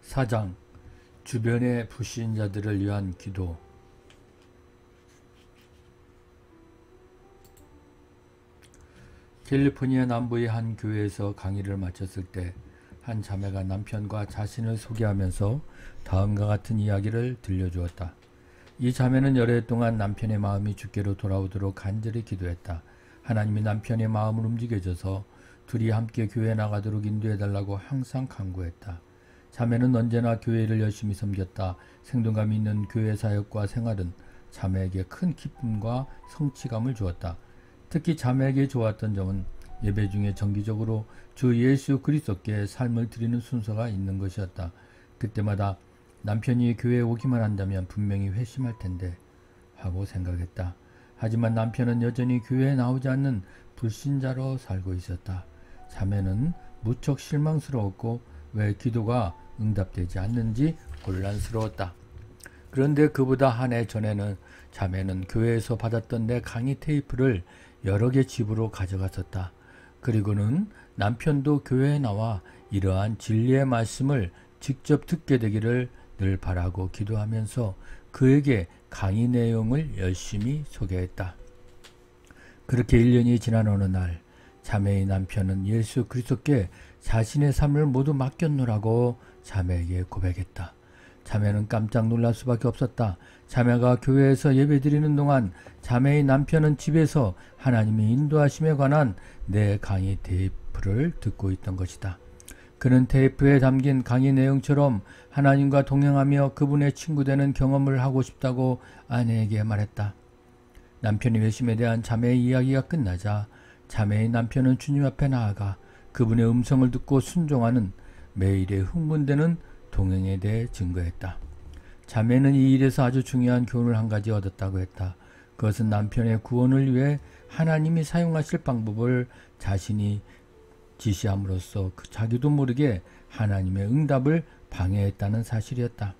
4장 주변의 불신자들을 위한 기도. 캘리포니아 남부의 한 교회에서 강의를 마쳤을 때 한 자매가 남편과 자신을 소개하면서 다음과 같은 이야기를 들려주었다. 이 자매는 여러 해 동안 남편의 마음이 주께로 돌아오도록 간절히 기도했다. 하나님이 남편의 마음을 움직여줘서 둘이 함께 교회에 나가도록 인도해달라고 항상 간구했다. 자매는 언제나 교회를 열심히 섬겼다. 생동감 있는 교회 사역과 생활은 자매에게 큰 기쁨과 성취감을 주었다. 특히 자매에게 좋았던 점은 예배 중에 정기적으로 주 예수 그리스도께 삶을 드리는 순서가 있는 것이었다. 그때마다 남편이 교회에 오기만 한다면 분명히 회심할 텐데 하고 생각했다. 하지만 남편은 여전히 교회에 나오지 않는 불신자로 살고 있었다. 자매는 무척 실망스러웠고 왜 기도가 응답되지 않는지 곤란스러웠다. 그런데 그보다 한 해 전에는 자매는 교회에서 받았던 내 강의 테이프를 여러 개 집으로 가져갔었다. 그리고는 남편도 교회에 나와 이러한 진리의 말씀을 직접 듣게 되기를 늘 바라고 기도하면서 그에게 강의 내용을 열심히 소개했다. 그렇게 1년이 지난 어느 날 자매의 남편은 예수 그리스도께 자신의 삶을 모두 맡겼노라고 자매에게 고백했다. 자매는 깜짝 놀랄 수밖에 없었다. 자매가 교회에서 예배드리는 동안 자매의 남편은 집에서 하나님의 인도하심에 관한 내 강의 테이프를 듣고 있던 것이다. 그는 테이프에 담긴 강의 내용처럼 하나님과 동행하며 그분의 친구 되는 경험을 하고 싶다고 아내에게 말했다. 남편의 회심에 대한 자매의 이야기가 끝나자 자매의 남편은 주님 앞에 나아가 그분의 음성을 듣고 순종하는 매일의 흥분되는 동행에 대해 증거했다. 자매는 이 일에서 아주 중요한 교훈을 한 가지 얻었다고 했다. 그것은 남편의 구원을 위해 하나님이 사용하실 방법을 자신이 지시함으로써 자기도 모르게 하나님의 응답을 방해했다는 사실이었다.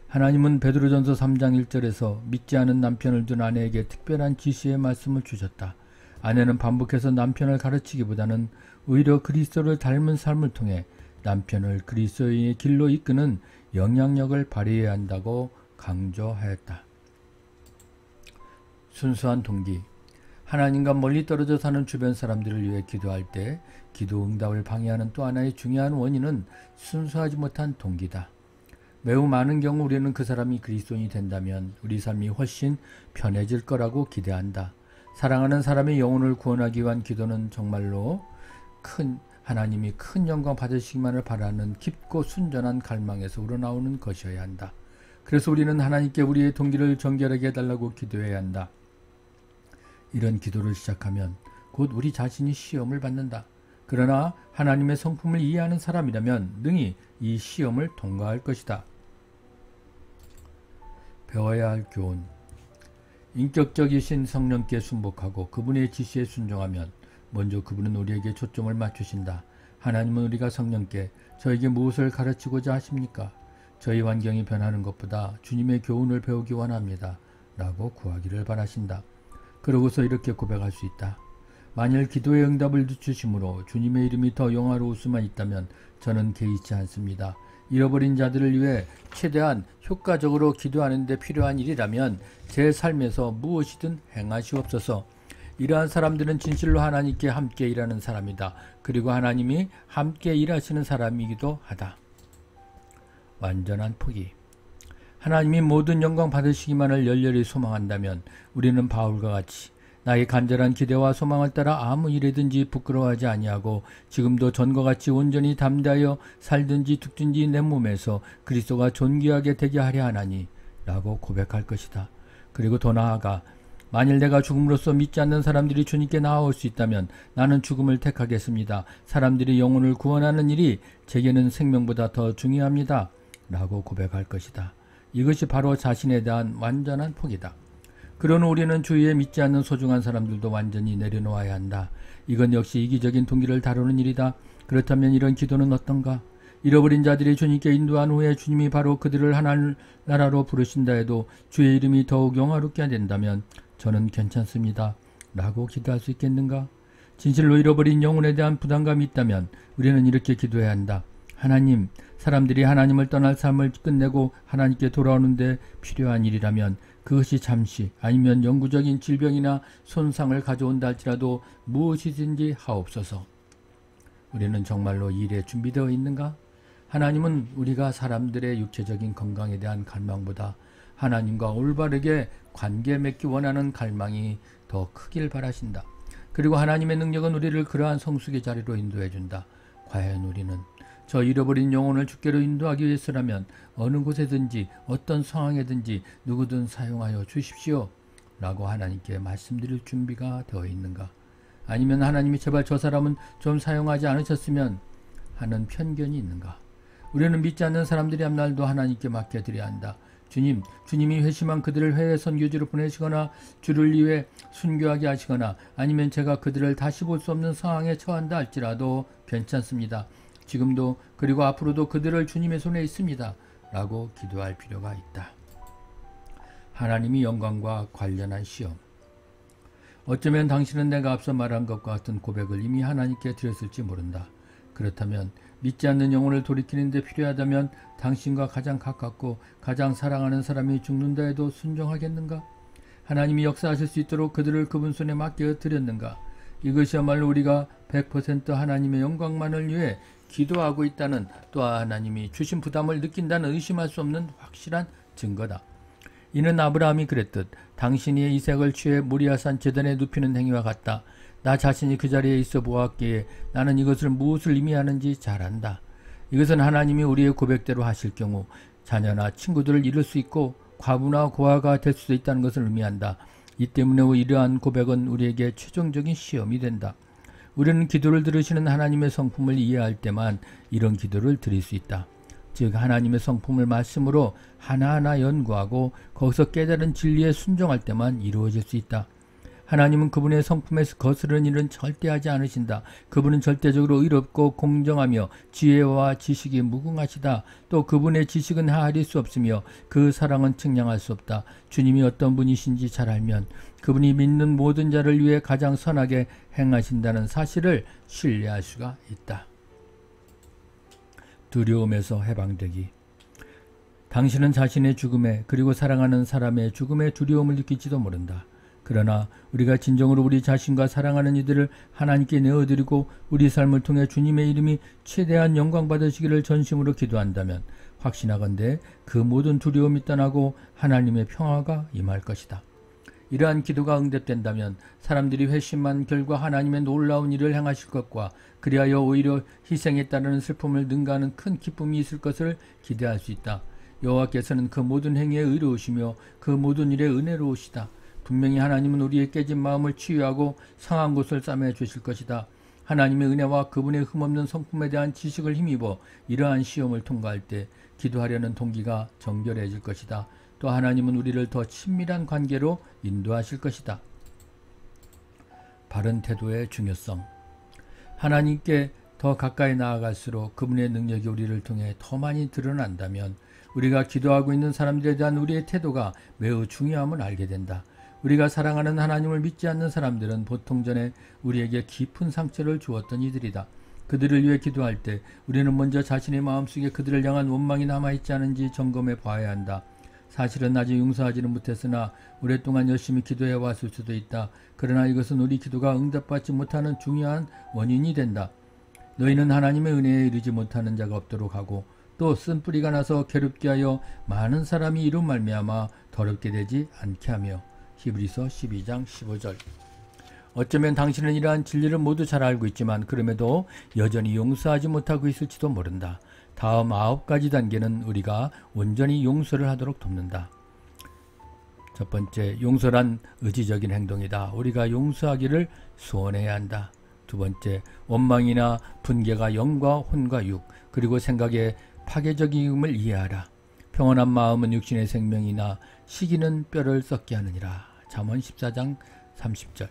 하나님은 베드로전서 3장 1절에서 믿지 않은 남편을 둔 아내에게 특별한 지시의 말씀을 주셨다. 아내는 반복해서 남편을 가르치기보다는 오히려 그리스도를 닮은 삶을 통해 남편을 그리스도의 길로 이끄는 영향력을 발휘해야 한다고 강조하였다. 순수한 동기. 하나님과 멀리 떨어져 사는 주변 사람들을 위해 기도할 때 기도 응답을 방해하는 또 하나의 중요한 원인은 순수하지 못한 동기다. 매우 많은 경우 우리는 그 사람이 그리스도인이 된다면 우리 삶이 훨씬 편해질 거라고 기대한다. 사랑하는 사람의 영혼을 구원하기 위한 기도는 정말로 하나님이 큰 영광 받으시기만을 바라는 깊고 순전한 갈망에서 우러나오는 것이어야 한다. 그래서 우리는 하나님께 우리의 동기를 정결하게 해달라고 기도해야 한다. 이런 기도를 시작하면 곧 우리 자신이 시험을 받는다. 그러나 하나님의 성품을 이해하는 사람이라면 능히 이 시험을 통과할 것이다. 배워야 할 교훈. 인격적이신 성령께 순복하고 그분의 지시에 순종하면 먼저 그분은 우리에게 초점을 맞추신다. 하나님은 우리가 성령께 저에게 무엇을 가르치고자 하십니까? 저희 환경이 변하는 것보다 주님의 교훈을 배우기 원합니다. 라고 구하기를 바라신다. 그러고서 이렇게 고백할 수 있다. 만일 기도의 응답을 주심으로 주님의 이름이 더 영화로울 수만 있다면 저는 개의치 않습니다. 잃어버린 자들을 위해 최대한 효과적으로 기도하는 데 필요한 일이라면 제 삶에서 무엇이든 행하시옵소서. 이러한 사람들은 진실로 하나님께 함께 일하는 사람이다. 그리고 하나님이 함께 일하시는 사람이기도 하다. 완전한 포기. 하나님이 모든 영광 받으시기만을 열렬히 소망한다면 우리는 바울과 같이 나의 간절한 기대와 소망을 따라 아무 일이든지 부끄러워하지 아니하고 지금도 전과 같이 온전히 담대하여 살든지 죽든지 내 몸에서 그리스도가 존귀하게 되게 하려 하나니 라고 고백할 것이다. 그리고 더 나아가 만일 내가 죽음으로써 믿지 않는 사람들이 주님께 나아올 수 있다면 나는 죽음을 택하겠습니다. 사람들이 영혼을 구원하는 일이 제게는 생명보다 더 중요합니다. 라고 고백할 것이다. 이것이 바로 자신에 대한 완전한 포기다. 그러나 우리는 주위에 믿지 않는 소중한 사람들도 완전히 내려놓아야 한다. 이건 역시 이기적인 동기를 다루는 일이다. 그렇다면 이런 기도는 어떤가? 잃어버린 자들이 주님께 인도한 후에 주님이 바로 그들을 하늘나라로 부르신다 해도 주의 이름이 더욱 영화롭게 된다면 저는 괜찮습니다. 라고 기도할 수 있겠는가? 진실로 잃어버린 영혼에 대한 부담감이 있다면 우리는 이렇게 기도해야 한다. 하나님, 사람들이 하나님을 떠날 삶을 끝내고 하나님께 돌아오는데 필요한 일이라면 그것이 잠시 아니면 영구적인 질병이나 손상을 가져온다 할지라도 무엇이든지 하옵소서. 우리는 정말로 이 일에 준비되어 있는가? 하나님은 우리가 사람들의 육체적인 건강에 대한 갈망보다 하나님과 올바르게 관계 맺기 원하는 갈망이 더 크길 바라신다. 그리고 하나님의 능력은 우리를 그러한 성숙의 자리로 인도해 준다. 과연 우리는 저 잃어버린 영혼을 주께로 인도하기 위해서라면 어느 곳에든지 어떤 상황에든지 누구든 사용하여 주십시오 라고 하나님께 말씀드릴 준비가 되어 있는가? 아니면 하나님이 제발 저 사람은 좀 사용하지 않으셨으면 하는 편견이 있는가? 우리는 믿지 않는 사람들이 앞날도 하나님께 맡겨드려야 한다. 주님이 회심한 그들을 해외 선교지로 보내시거나 주를 위해 순교하게 하시거나 아니면 제가 그들을 다시 볼 수 없는 상황에 처한다 할지라도 괜찮습니다. 지금도 그리고 앞으로도 그들을 주님의 손에 있습니다. 라고 기도할 필요가 있다. 하나님이 영광과 관련한 시험. 어쩌면 당신은 내가 앞서 말한 것과 같은 고백을 이미 하나님께 드렸을지 모른다. 그렇다면 믿지 않는 영혼을 돌이키는 데 필요하다면 당신과 가장 가깝고 가장 사랑하는 사람이 죽는다 해도 순종하겠는가? 하나님이 역사하실 수 있도록 그들을 그분 손에 맡겨 드렸는가? 이것이야말로 우리가 100% 하나님의 영광만을 위해 기도하고 있다는, 또한 하나님이 주신 부담을 느낀다는 의심할 수 없는 확실한 증거다. 이는 아브라함이 그랬듯 당신이 이삭을 취해 모리아산 제단에 눕히는 행위와 같다. 나 자신이 그 자리에 있어 보았기에 나는 이것을 무엇을 의미하는지 잘 안다. 이것은 하나님이 우리의 고백대로 하실 경우 자녀나 친구들을 잃을 수 있고 과부나 고아가 될 수도 있다는 것을 의미한다. 이 때문에 이러한 고백은 우리에게 최종적인 시험이 된다. 우리는 기도를 들으시는 하나님의 성품을 이해할 때만 이런 기도를 드릴 수 있다. 즉 하나님의 성품을 말씀으로 하나하나 연구하고 거기서 깨달은 진리에 순종할 때만 이루어질 수 있다. 하나님은 그분의 성품에서 거스르는 일은 절대 하지 않으신다. 그분은 절대적으로 의롭고 공정하며 지혜와 지식이 무궁하시다. 또 그분의 지식은 헤아릴 수 없으며 그 사랑은 측량할 수 없다. 주님이 어떤 분이신지 잘 알면 그분이 믿는 모든 자를 위해 가장 선하게 행하신다는 사실을 신뢰할 수가 있다. 두려움에서 해방되기. 당신은 자신의 죽음에 그리고 사랑하는 사람의 죽음에 두려움을 느낄지도 모른다. 그러나 우리가 진정으로 우리 자신과 사랑하는 이들을 하나님께 내어드리고 우리 삶을 통해 주님의 이름이 최대한 영광 받으시기를 전심으로 기도한다면 확신하건대 그 모든 두려움이 떠나고 하나님의 평화가 임할 것이다. 이러한 기도가 응답된다면 사람들이 회심한 결과 하나님의 놀라운 일을 행하실 것과 그리하여 오히려 희생에 따르는 슬픔을 능가하는 큰 기쁨이 있을 것을 기대할 수 있다. 여호와께서는 그 모든 행위에 의로우시며 그 모든 일에 은혜로우시다. 분명히 하나님은 우리의 깨진 마음을 치유하고 상한 곳을 싸매 주실 것이다. 하나님의 은혜와 그분의 흠없는 성품에 대한 지식을 힘입어 이러한 시험을 통과할 때 기도하려는 동기가 정결해질 것이다. 또 하나님은 우리를 더 친밀한 관계로 인도하실 것이다. 바른 태도의 중요성. 하나님께 더 가까이 나아갈수록 그분의 능력이 우리를 통해 더 많이 드러난다면 우리가 기도하고 있는 사람들에 대한 우리의 태도가 매우 중요함을 알게 된다. 우리가 사랑하는 하나님을 믿지 않는 사람들은 보통 전에 우리에게 깊은 상처를 주었던 이들이다. 그들을 위해 기도할 때 우리는 먼저 자신의 마음속에 그들을 향한 원망이 남아있지 않은지 점검해 봐야 한다. 사실은 아직 용서하지는 못했으나 오랫동안 열심히 기도해 왔을 수도 있다. 그러나 이것은 우리 기도가 응답받지 못하는 중요한 원인이 된다. 너희는 하나님의 은혜에 이르지 못하는 자가 없도록 하고 또 쓴뿌리가 나서 괴롭게 하여 많은 사람이 이로 말미암아 더럽게 되지 않게 하며. 히브리서 12장 15절. 어쩌면 당신은 이러한 진리를 모두 잘 알고 있지만 그럼에도 여전히 용서하지 못하고 있을지도 모른다. 다음 9가지 단계는 우리가 온전히 용서를 하도록 돕는다. 첫 번째, 용서란 의지적인 행동이다. 우리가 용서하기를 소원해야 한다. 두 번째, 원망이나 분개가 영과 혼과 육, 그리고 생각의 파괴적임을 이해하라. 평온한 마음은 육신의 생명이나 시기는 뼈를 썩게 하느니라. 잠언 14장 30절.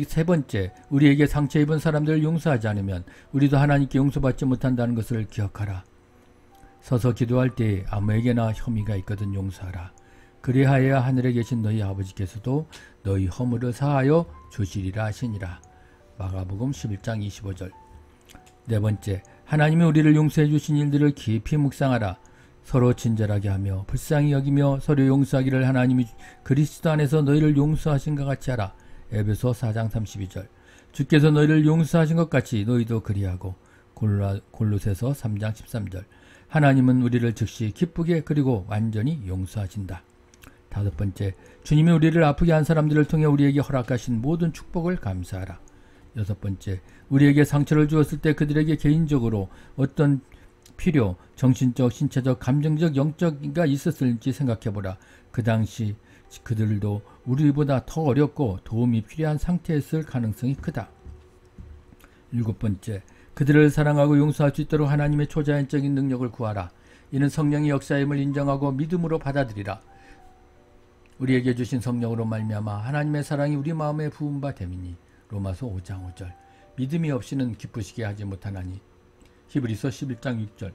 세 번째, 우리에게 상처 입은 사람들을 용서하지 않으면 우리도 하나님께 용서받지 못한다는 것을 기억하라. 서서 기도할 때 아무에게나 혐의가 있거든 용서하라. 그리하여야 하늘에 계신 너희 아버지께서도 너희 허물을 사하여 주시리라 하시니라. 마가복음 11장 25절. 네 번째, 하나님이 우리를 용서해 주신 일들을 깊이 묵상하라. 서로 친절하게 하며 불쌍히 여기며 서로 용서하기를 하나님이 그리스도 안에서 너희를 용서하신 것 같이 하라. 에베소 4장 32절. 주께서 너희를 용서하신 것 같이 너희도 그리하고. 골로새서 3장 13절. 하나님은 우리를 즉시 기쁘게 그리고 완전히 용서하신다. 다섯 번째, 주님이 우리를 아프게 한 사람들을 통해 우리에게 허락하신 모든 축복을 감사하라. 여섯 번째, 우리에게 상처를 주었을 때 그들에게 개인적으로 어떤 필요, 정신적, 신체적, 감정적, 영적인가 있었을지 생각해보라. 그 당시 그들도 우리보다 더 어렵고 도움이 필요한 상태였을 가능성이 크다. 일곱 번째, 그들을 사랑하고 용서할 수 있도록 하나님의 초자연적인 능력을 구하라. 이는 성령의 역사임을 인정하고 믿음으로 받아들이라. 우리에게 주신 성령으로 말미암아 하나님의 사랑이 우리 마음에 부은 바 됨이니. 로마서 5장 5절. 믿음이 없이는 기쁘시게 하지 못하나니. 히브리서 11장 6절.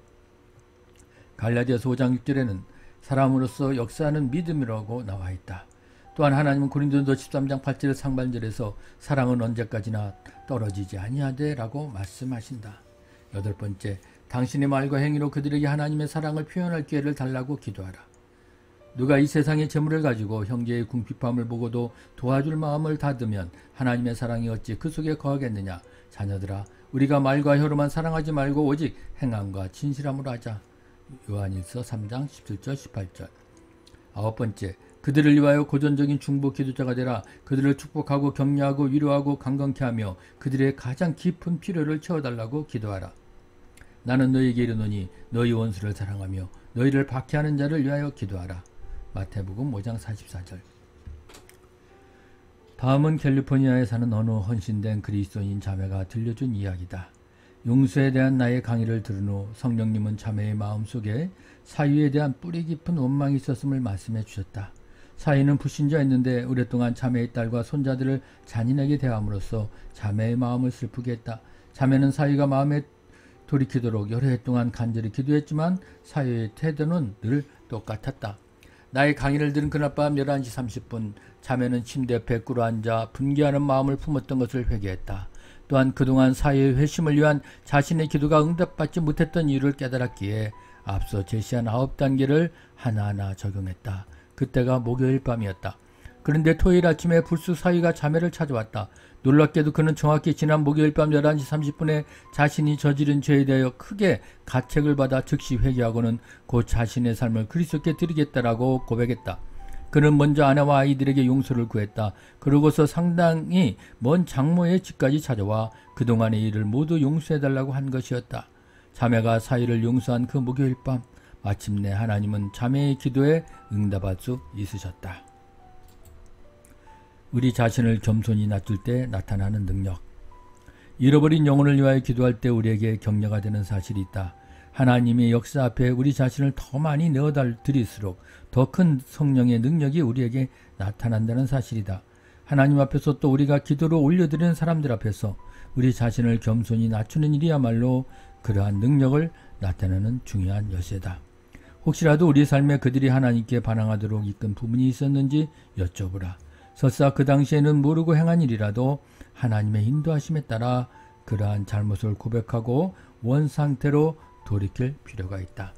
갈라디아서 5장 6절에는 사람으로서 역사하는 믿음이라고 나와 있다. 또한 하나님은 고린도전서 13장 8절 상반절에서 사랑은 언제까지나 떨어지지 아니하되 라고 말씀하신다. 여덟 번째, 당신의 말과 행위로 그들에게 하나님의 사랑을 표현할 기회를 달라고 기도하라. 누가 이 세상의 재물을 가지고 형제의 궁핍함을 보고도 도와줄 마음을 닫으면 하나님의 사랑이 어찌 그 속에 거하겠느냐. 자녀들아, 우리가 말과 혀로만 사랑하지 말고 오직 행함과 진실함으로 하자. 요한일서 3장 17절 18절. 아홉 번째, 그들을 위하여 고전적인 중보 기도자가 되라. 그들을 축복하고 격려하고 위로하고 강건케 하며 그들의 가장 깊은 필요를 채워달라고 기도하라. 나는 너희에게 이르노니 너희 원수를 사랑하며 너희를 박해하는 자를 위하여 기도하라. 마태복음 5장 44절. 다음은 캘리포니아에 사는 어느 헌신된 그리스도인 자매가 들려준 이야기다. 용서에 대한 나의 강의를 들은 후 성령님은 자매의 마음속에 사위에 대한 뿌리 깊은 원망이 있었음을 말씀해 주셨다. 사위는 불신자였는데 오랫동안 자매의 딸과 손자들을 잔인하게 대함으로써 자매의 마음을 슬프게 했다. 자매는 사위가 마음에 돌이키도록 여러 해 동안 간절히 기도했지만 사위의 태도는 늘 똑같았다. 나의 강의를 들은 그날 밤 11시 30분 자매는 침대 옆에 꿇어앉아 분개하는 마음을 품었던 것을 회개했다. 또한 그동안 사회의 회심을 위한 자신의 기도가 응답받지 못했던 이유를 깨달았기에 앞서 제시한 9단계를 하나하나 적용했다. 그때가 목요일 밤이었다. 그런데 토요일 아침에 불쑥 사위가 자매를 찾아왔다. 놀랍게도 그는 정확히 지난 목요일 밤 11시 30분에 자신이 저지른 죄에 대하여 크게 가책을 받아 즉시 회개하고는 곧 자신의 삶을 그리스도께 드리겠다라고 고백했다. 그는 먼저 아내와 아이들에게 용서를 구했다. 그러고서 상당히 먼 장모의 집까지 찾아와 그동안의 일을 모두 용서해달라고 한 것이었다. 자매가 사위를 용서한 그 목요일 밤, 마침내 하나님은 자매의 기도에 응답할 수 있으셨다. 우리 자신을 겸손히 낮출 때 나타나는 능력. 잃어버린 영혼을 위하여 기도할 때 우리에게 격려가 되는 사실이 있다. 하나님의 역사 앞에 우리 자신을 더 많이 내어드릴수록 더 큰 성령의 능력이 우리에게 나타난다는 사실이다. 하나님 앞에서 또 우리가 기도로 올려드리는 사람들 앞에서 우리 자신을 겸손히 낮추는 일이야말로 그러한 능력을 나타내는 중요한 열쇠다. 혹시라도 우리 삶에 그들이 하나님께 반항하도록 이끈 부분이 있었는지 여쭤보라. 설사 그 당시에는 모르고 행한 일이라도 하나님의 인도하심에 따라 그러한 잘못을 고백하고 원상태로 돌이킬 필요가 있다.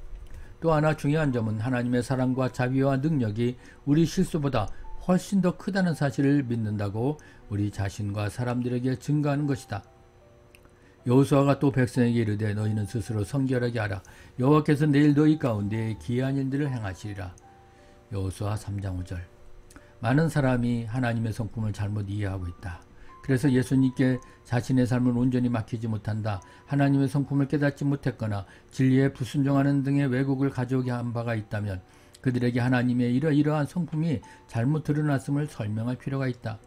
또 하나 중요한 점은 하나님의 사랑과 자비와 능력이 우리 실수보다 훨씬 더 크다는 사실을 믿는다고 우리 자신과 사람들에게 증거하는 것이다. 여호수아가 또 백성에게 이르되 너희는 스스로 성결하게 하라. 여호와께서 내일 너희 가운데 기이한 일들을 행하시리라. 여호수아 3장 5절. 많은 사람이 하나님의 성품을 잘못 이해하고 있다. 그래서 예수님께 자신의 삶을 온전히 맡기지 못한다. 하나님의 성품을 깨닫지 못했거나 진리에 불순종하는 등의 왜곡을 가져오게 한 바가 있다면 그들에게 하나님의 이러이러한 성품이 잘못 드러났음을 설명할 필요가 있다.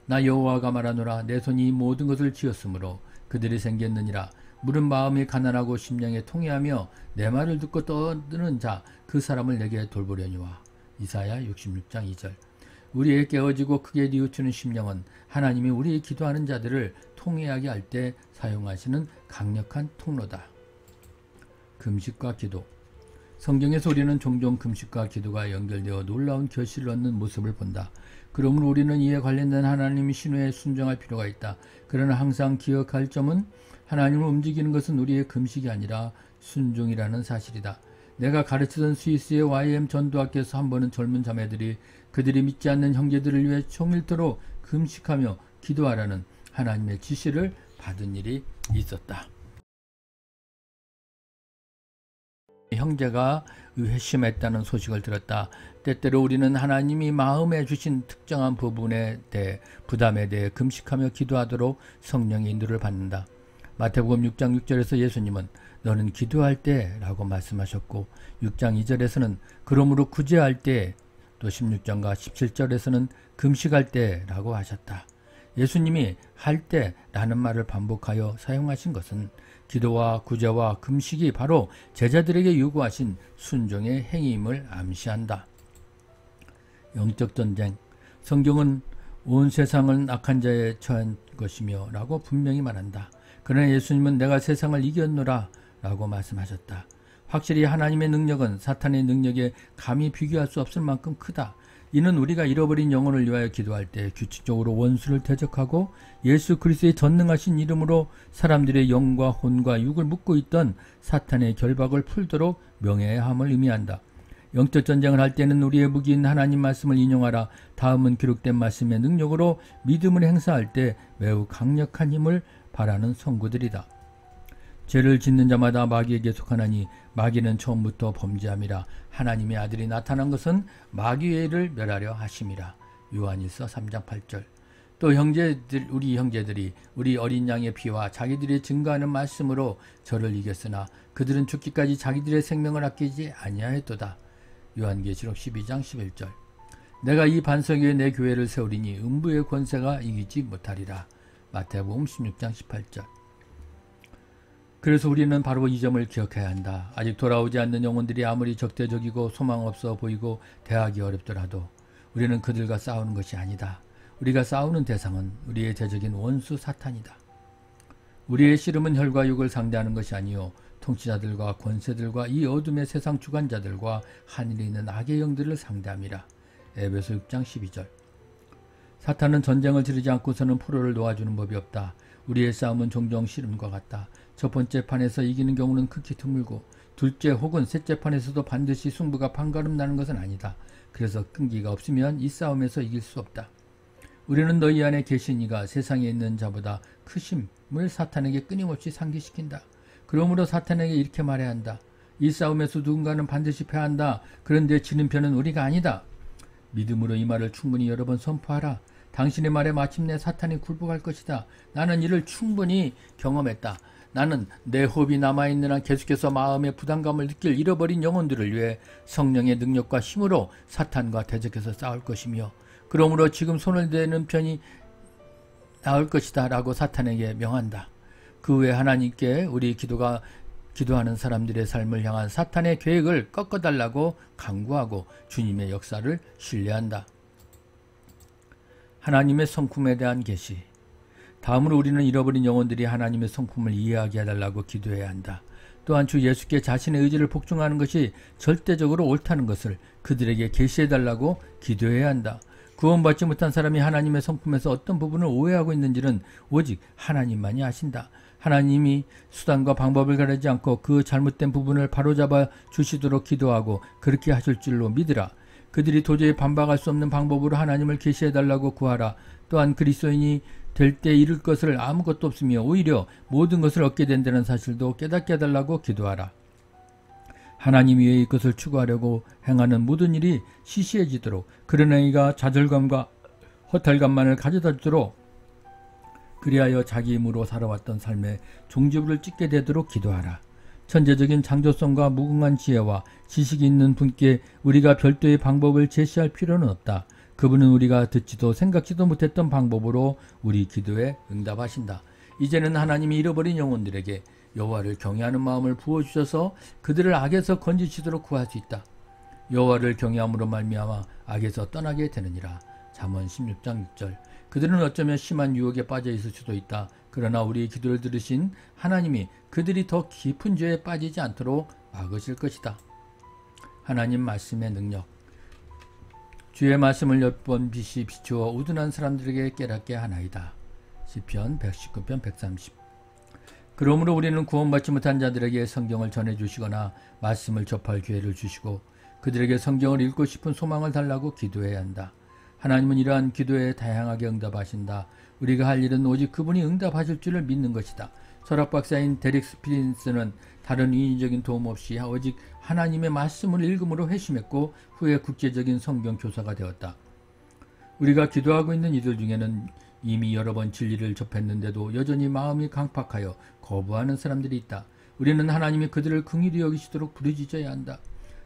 나 여호와가 말하노라. 내 손이 이 모든 것을 지었으므로 그들이 생겼느니라. 물은 마음이 가난하고 심령에 통회하며 내 말을 듣고 떠드는 자 그 사람을 내게 돌보려니와. 이사야 66장 2절. 우리의 깨어지고 크게 뉘우치는 심령은 하나님이 우리 기도하는 자들을 통회하게 할 때 사용하시는 강력한 통로다. 금식과 기도. 성경에서 우리는 종종 금식과 기도가 연결되어 놀라운 결실을 얻는 모습을 본다. 그러므로 우리는 이에 관련된 하나님의 신호에 순종할 필요가 있다. 그러나 항상 기억할 점은 하나님을 움직이는 것은 우리의 금식이 아니라 순종이라는 사실이다. 내가 가르치던 스위스의 YM 전도학교에서 한 번은 젊은 자매들이 그들이 믿지 않는 형제들을 위해 종일토록 금식하며 기도하라는 하나님의 지시를 받은 일이 있었다. 형제가 회심했다는 소식을 들었다. 때때로 우리는 하나님이 마음에 주신 특정한 부분에 대해 부담에 대해 금식하며 기도하도록 성령의 인도를 받는다. 마태복음 6장 6절에서 예수님은 너는 기도할 때 라고 말씀하셨고 6장 2절에서는 그러므로 구제할 때, 또 16장과 17절에서는 금식할 때 라고 하셨다. 예수님이 할 때 라는 말을 반복하여 사용하신 것은 기도와 구제와 금식이 바로 제자들에게 요구하신 순종의 행위임을 암시한다. 영적 전쟁. 성경은 온 세상은 악한 자에 처한 것이며 라고 분명히 말한다. 그러나 예수님은 내가 세상을 이겼노라 라고 말씀하셨다. 확실히 하나님의 능력은 사탄의 능력에 감히 비교할 수 없을 만큼 크다. 이는 우리가 잃어버린 영혼을 위하여 기도할 때 규칙적으로 원수를 대적하고 예수 그리스도의 전능하신 이름으로 사람들의 영과 혼과 육을 묶고 있던 사탄의 결박을 풀도록 명해야 함을 의미한다. 영적 전쟁을 할 때는 우리의 무기인 하나님 말씀을 인용하라. 다음은 기록된 말씀의 능력으로 믿음을 행사할 때 매우 강력한 힘을 바라는 성구들이다. 죄를 짓는 자마다 마귀에게 속하나니 마귀는 처음부터 범죄함이라. 하나님의 아들이 나타난 것은 마귀의 일을 멸하려 하심이라. 요한일서 3장 8절. 또 우리 형제들이 우리 어린 양의 피와 자기들이 증거하는 말씀으로 저를 이겼으나 그들은 죽기까지 자기들의 생명을 아끼지 아니하였도다. 요한계시록 12장 11절. 내가 이 반석 위에 내 교회를 세우리니 음부의 권세가 이기지 못하리라. 마태복음 16장 18절. 그래서 우리는 바로 이 점을 기억해야 한다. 아직 돌아오지 않는 영혼들이 아무리 적대적이고 소망 없어 보이고 대하기 어렵더라도 우리는 그들과 싸우는 것이 아니다. 우리가 싸우는 대상은 우리의 대적인 원수 사탄이다. 우리의 씨름은 혈과 육을 상대하는 것이 아니요 통치자들과 권세들과 이 어둠의 세상 주관자들과 하늘에 있는 악의 영들을 상대함이라. 에베소 6장 12절. 사탄은 전쟁을 치르지 않고서는 프로를 놓아주는 법이 없다. 우리의 싸움은 종종 씨름과 같다. 첫 번째 판에서 이기는 경우는 극히 드물고 둘째 혹은 셋째 판에서도 반드시 승부가 판가름 나는 것은 아니다. 그래서 끈기가 없으면 이 싸움에서 이길 수 없다. 우리는 너희 안에 계신 이가 세상에 있는 자보다 크심을 사탄에게 끊임없이 상기시킨다. 그러므로 사탄에게 이렇게 말해야 한다. 이 싸움에서 누군가는 반드시 패한다. 그런데 지는 편은 우리가 아니다. 믿음으로 이 말을 충분히 여러 번 선포하라. 당신의 말에 마침내 사탄이 굴복할 것이다. 나는 이를 충분히 경험했다. 나는 내 호흡이 남아있는 한 계속해서 마음의 부담감을 느낄 잃어버린 영혼들을 위해 성령의 능력과 힘으로 사탄과 대적해서 싸울 것이며 그러므로 지금 손을 대는 편이 나을 것이다 라고 사탄에게 명한다. 그 후에 하나님께 우리 기도하는 사람들의 삶을 향한 사탄의 계획을 꺾어달라고 강구하고 주님의 역사를 신뢰한다. 하나님의 성품에 대한 계시. 다음으로 우리는 잃어버린 영혼들이 하나님의 성품을 이해하게 해달라고 기도해야 한다. 또한 주 예수께 자신의 의지를 복종하는 것이 절대적으로 옳다는 것을 그들에게 계시해달라고 기도해야 한다. 구원받지 못한 사람이 하나님의 성품에서 어떤 부분을 오해하고 있는지는 오직 하나님만이 아신다. 하나님이 수단과 방법을 가리지 않고 그 잘못된 부분을 바로잡아 주시도록 기도하고 그렇게 하실 줄로 믿으라. 그들이 도저히 반박할 수 없는 방법으로 하나님을 계시해달라고 구하라. 또한 그리스도인이 될 때 이룰 것을 아무것도 없으며 오히려 모든 것을 얻게 된다는 사실도 깨닫게 해달라고 기도하라. 하나님 위에 이것을 추구하려고 행하는 모든 일이 시시해지도록 그런 행위가 좌절감과 허탈감만을 가져다 주도록 그리하여 자기 힘으로 살아왔던 삶의 종지부를 찍게 되도록 기도하라. 천재적인 창조성과 무궁한 지혜와 지식이 있는 분께 우리가 별도의 방법을 제시할 필요는 없다. 그분은 우리가 듣지도 생각지도 못했던 방법으로 우리 기도에 응답하신다. 이제는 하나님이 잃어버린 영혼들에게 여호와를 경외하는 마음을 부어주셔서 그들을 악에서 건지시도록 구할 수 있다. 여호와를 경외함으로 말미암아 악에서 떠나게 되느니라. 잠언 16장 6절. 그들은 어쩌면 심한 유혹에 빠져 있을 수도 있다. 그러나 우리의 기도를 들으신 하나님이 그들이 더 깊은 죄에 빠지지 않도록 막으실 것이다. 하나님 말씀의 능력. 주의 말씀을 몇 번 빛이 비추어 우둔한 사람들에게 깨닫게 하나이다. 시편 119편 130. 그러므로 우리는 구원받지 못한 자들에게 성경을 전해주시거나 말씀을 접할 기회를 주시고 그들에게 성경을 읽고 싶은 소망을 달라고 기도해야 한다. 하나님은 이러한 기도에 다양하게 응답하신다. 우리가 할 일은 오직 그분이 응답하실 줄을 믿는 것이다. 철학박사인 데릭 스피린스는 다른 인위적인 도움 없이 오직 하나님의 말씀을 읽음으로 회심했고 후에 국제적인 성경 교사가 되었다. 우리가 기도하고 있는 이들 중에는 이미 여러 번 진리를 접했는데도 여전히 마음이 강팍하여 거부하는 사람들이 있다. 우리는 하나님이 그들을 긍휼히 여기시도록 부르짖어야 한다.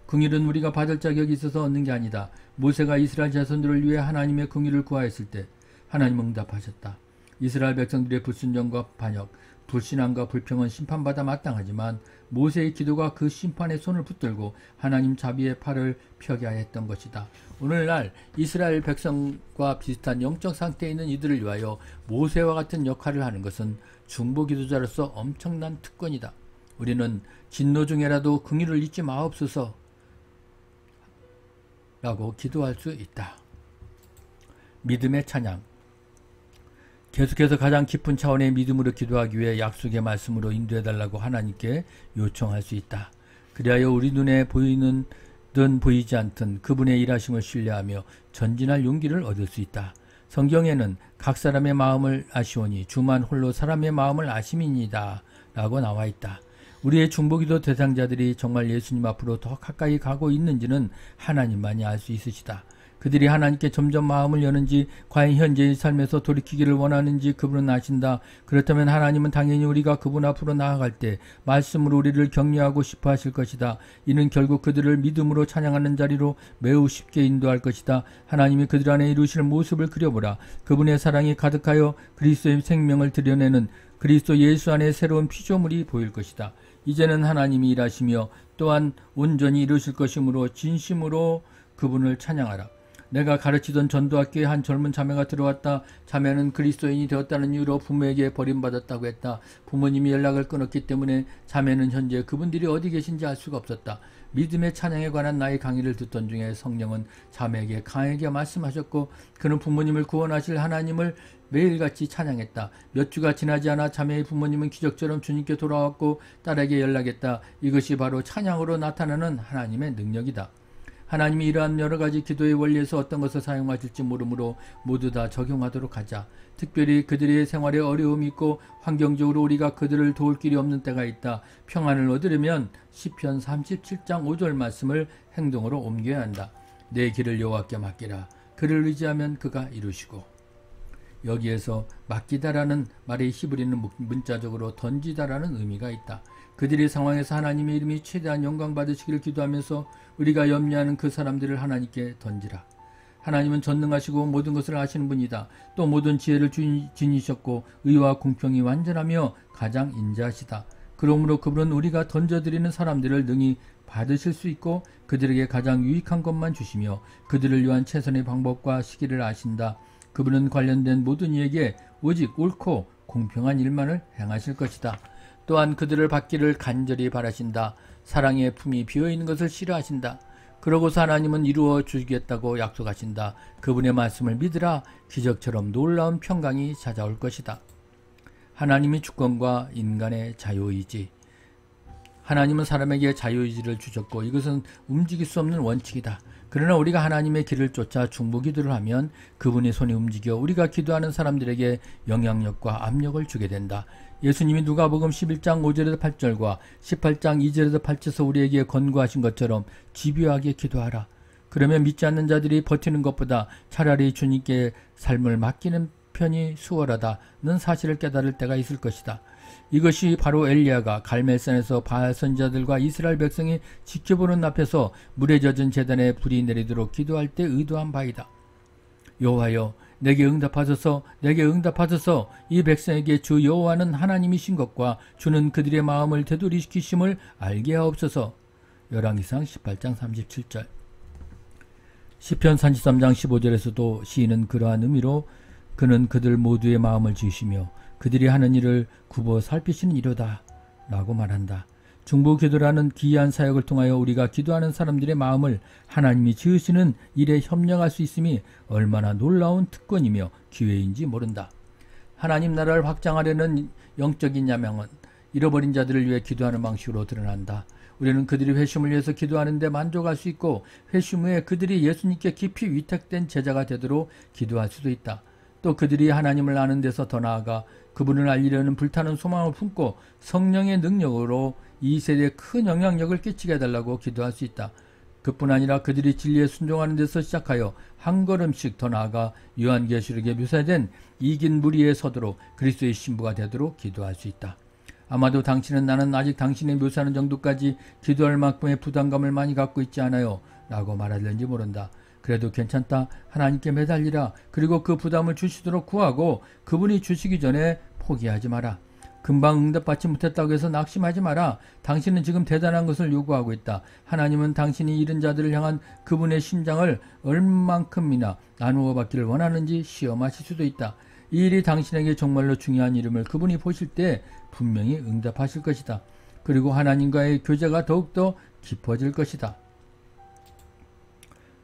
긍휼은 우리가 받을 자격이 있어서 얻는 게 아니다. 모세가 이스라엘 자손들을 위해 하나님의 긍휼을 구하였을 때 하나님은 응답하셨다. 이스라엘 백성들의 불순종과 반역, 불신앙과 불평은 심판받아 마땅하지만 모세의 기도가 그 심판의 손을 붙들고 하나님 자비의 팔을 펴게 했던 것이다. 오늘날 이스라엘 백성과 비슷한 영적 상태에 있는 이들을 위하여 모세와 같은 역할을 하는 것은 중보 기도자로서 엄청난 특권이다. 우리는 진노 중에라도 긍휼을 잊지 마옵소서 라고 기도할 수 있다. 믿음의 찬양. 계속해서 가장 깊은 차원의 믿음으로 기도하기 위해 약속의 말씀으로 인도해달라고 하나님께 요청할 수 있다. 그리하여 우리 눈에 보이는 든 보이지 않든 그분의 일하심을 신뢰하며 전진할 용기를 얻을 수 있다. 성경에는 각 사람의 마음을 아시오니 주만 홀로 사람의 마음을 아심이니이다 라고 나와 있다. 우리의 중보기도 대상자들이 정말 예수님 앞으로 더 가까이 가고 있는지는 하나님만이 알 수 있으시다. 그들이 하나님께 점점 마음을 여는지 과연 현재의 삶에서 돌이키기를 원하는지 그분은 아신다. 그렇다면 하나님은 당연히 우리가 그분 앞으로 나아갈 때 말씀으로 우리를 격려하고 싶어 하실 것이다. 이는 결국 그들을 믿음으로 찬양하는 자리로 매우 쉽게 인도할 것이다. 하나님이 그들 안에 이루실 모습을 그려보라. 그분의 사랑이 가득하여 그리스도의 생명을 드러내는 그리스도 예수 안에 새로운 피조물이 보일 것이다. 이제는 하나님이 일하시며 또한 온전히 이루실 것이므로 진심으로 그분을 찬양하라. 내가 가르치던 전도학교에 한 젊은 자매가 들어왔다. 자매는 그리스도인이 되었다는 이유로 부모에게 버림받았다고 했다. 부모님이 연락을 끊었기 때문에 자매는 현재 그분들이 어디 계신지 알 수가 없었다. 믿음의 찬양에 관한 나의 강의를 듣던 중에 성령은 자매에게 강하게 말씀하셨고 그는 부모님을 구원하실 하나님을 매일같이 찬양했다. 몇 주가 지나지 않아 자매의 부모님은 기적처럼 주님께 돌아왔고 딸에게 연락했다. 이것이 바로 찬양으로 나타나는 하나님의 능력이다. 하나님이 이러한 여러가지 기도의 원리에서 어떤 것을 사용하실지 모르므로 모두 다 적용하도록 하자. 특별히 그들의 생활에 어려움이 있고 환경적으로 우리가 그들을 도울 길이 없는 때가 있다. 평안을 얻으려면 시편 37장 5절 말씀을 행동으로 옮겨야 한다. 내 길을 여호와께 맡기라. 그를 의지하면 그가 이루시고. 여기에서 맡기다라는 말의 히브리는 문자적으로 던지다라는 의미가 있다. 그들의 상황에서 하나님의 이름이 최대한 영광 받으시기를 기도하면서 우리가 염려하는 그 사람들을 하나님께 던지라. 하나님은 전능하시고 모든 것을 아시는 분이다. 또 모든 지혜를 지니셨고 의와 공평이 완전하며 가장 인자하시다. 그러므로 그분은 우리가 던져드리는 사람들을 능히 받으실 수 있고 그들에게 가장 유익한 것만 주시며 그들을 위한 최선의 방법과 시기를 아신다. 그분은 관련된 모든 이에게 오직 옳고 공평한 일만을 행하실 것이다. 또한 그들을 받기를 간절히 바라신다. 사랑의 품이 비어있는 것을 싫어하신다. 그러고서 하나님은 이루어 주시겠다고 약속하신다. 그분의 말씀을 믿으라. 기적처럼 놀라운 평강이 찾아올 것이다. 하나님의 주권과 인간의 자유의지. 하나님은 사람에게 자유의지를 주셨고 이것은 움직일 수 없는 원칙이다. 그러나 우리가 하나님의 길을 쫓아 중보기도를 하면 그분의 손이 움직여 우리가 기도하는 사람들에게 영향력과 압력을 주게 된다. 예수님이 누가복음 11장 5절에서 8절과 18장 2절에서 8절에서 우리에게 권고하신 것처럼 집요하게 기도하라. 그러면 믿지 않는 자들이 버티는 것보다 차라리 주님께 삶을 맡기는 편이 수월하다는 사실을 깨달을 때가 있을 것이다. 이것이 바로 엘리야가 갈멜산에서 바알 선지자들과 이스라엘 백성이 지켜보는 앞에서 물에 젖은 제단에 불이 내리도록 기도할 때 의도한 바이다. 여호와여 내게 응답하소서, 내게 응답하소서. 이 백성에게 주 여호와는 하나님이신 것과 주는 그들의 마음을 되돌이키심을 알게 하옵소서. 열왕기상 18장 37절. 시편 33장 15절에서도 시인은 그러한 의미로 그는 그들 모두의 마음을 지으시며 그들이 하는 일을 굽어 살피시는 이로다 라고 말한다. 중보 기도라는 기이한 사역을 통하여 우리가 기도하는 사람들의 마음을 하나님이 지으시는 일에 협력할 수 있음이 얼마나 놀라운 특권이며 기회인지 모른다. 하나님 나라를 확장하려는 영적인 야망은 잃어버린 자들을 위해 기도하는 방식으로 드러난다. 우리는 그들이 회심을 위해서 기도하는 데 만족할 수 있고 회심 후에 그들이 예수님께 깊이 위탁된 제자가 되도록 기도할 수도 있다. 또 그들이 하나님을 아는 데서 더 나아가 그분을 알리려는 불타는 소망을 품고 성령의 능력으로 이 세대에 큰 영향력을 끼치게 해달라고 기도할 수 있다. 그뿐 아니라 그들이 진리에 순종하는 데서 시작하여 한 걸음씩 더 나아가 요한계시록에 묘사된 이긴 무리에 서도록 그리스도의 신부가 되도록 기도할 수 있다. 아마도 당신은 나는 아직 당신의 묘사하는 정도까지 기도할 만큼의 부담감을 많이 갖고 있지 않아요 라고 말하려는지 모른다. 그래도 괜찮다. 하나님께 매달리라. 그리고 그 부담을 주시도록 구하고 그분이 주시기 전에 포기하지 마라. 금방 응답받지 못했다고 해서 낙심하지 마라. 당신은 지금 대단한 것을 요구하고 있다. 하나님은 당신이 잃은 자들을 향한 그분의 심장을 얼만큼이나 나누어 받기를 원하는지 시험하실 수도 있다. 이 일이 당신에게 정말로 중요한 일임을 그분이 보실 때 분명히 응답하실 것이다. 그리고 하나님과의 교제가 더욱더 깊어질 것이다.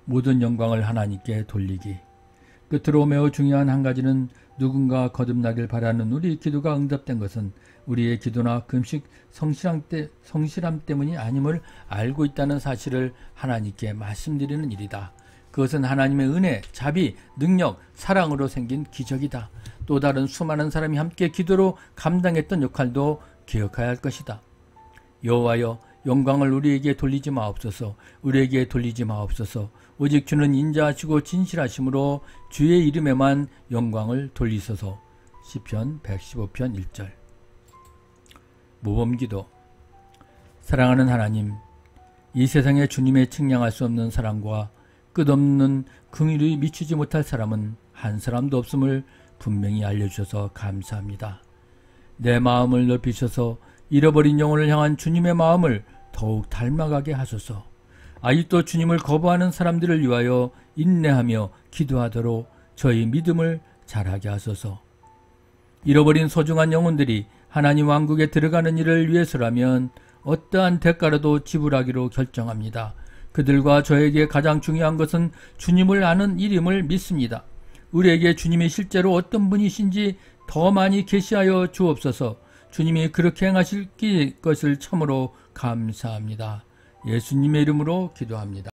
모든 영광을 하나님께 돌리기. 끝으로 매우 중요한 한 가지는 누군가 거듭나길 바라는 우리 기도가 응답된 것은 우리의 기도나 금식 성실함 때문이 아님을 알고 있다는 사실을 하나님께 말씀드리는 일이다. 그것은 하나님의 은혜, 자비, 능력, 사랑으로 생긴 기적이다. 또 다른 수많은 사람이 함께 기도로 감당했던 역할도 기억해야 할 것이다. 여호와여, 영광을 우리에게 돌리지 마옵소서. 우리에게 돌리지 마옵소서. 오직 주는 인자하시고 진실하심으로 주의 이름에만 영광을 돌리소서. 시편 115편 1절. 모범기도. 사랑하는 하나님, 이 세상에 주님의 측량할 수 없는 사랑과 끝없는 긍휼이 미치지 못할 사람은 한 사람도 없음을 분명히 알려주셔서 감사합니다. 내 마음을 넓히셔서 잃어버린 영혼을 향한 주님의 마음을 더욱 닮아가게 하소서. 아직도 주님을 거부하는 사람들을 위하여 인내하며 기도하도록 저희 믿음을 자라게 하소서. 잃어버린 소중한 영혼들이 하나님 왕국에 들어가는 일을 위해서라면 어떠한 대가라도 지불하기로 결정합니다. 그들과 저에게 가장 중요한 것은 주님을 아는 일임을 믿습니다. 우리에게 주님이 실제로 어떤 분이신지 더 많이 계시하여 주옵소서. 주님이 그렇게 행하실 것을 참으로 감사합니다. 예수님의 이름으로 기도합니다.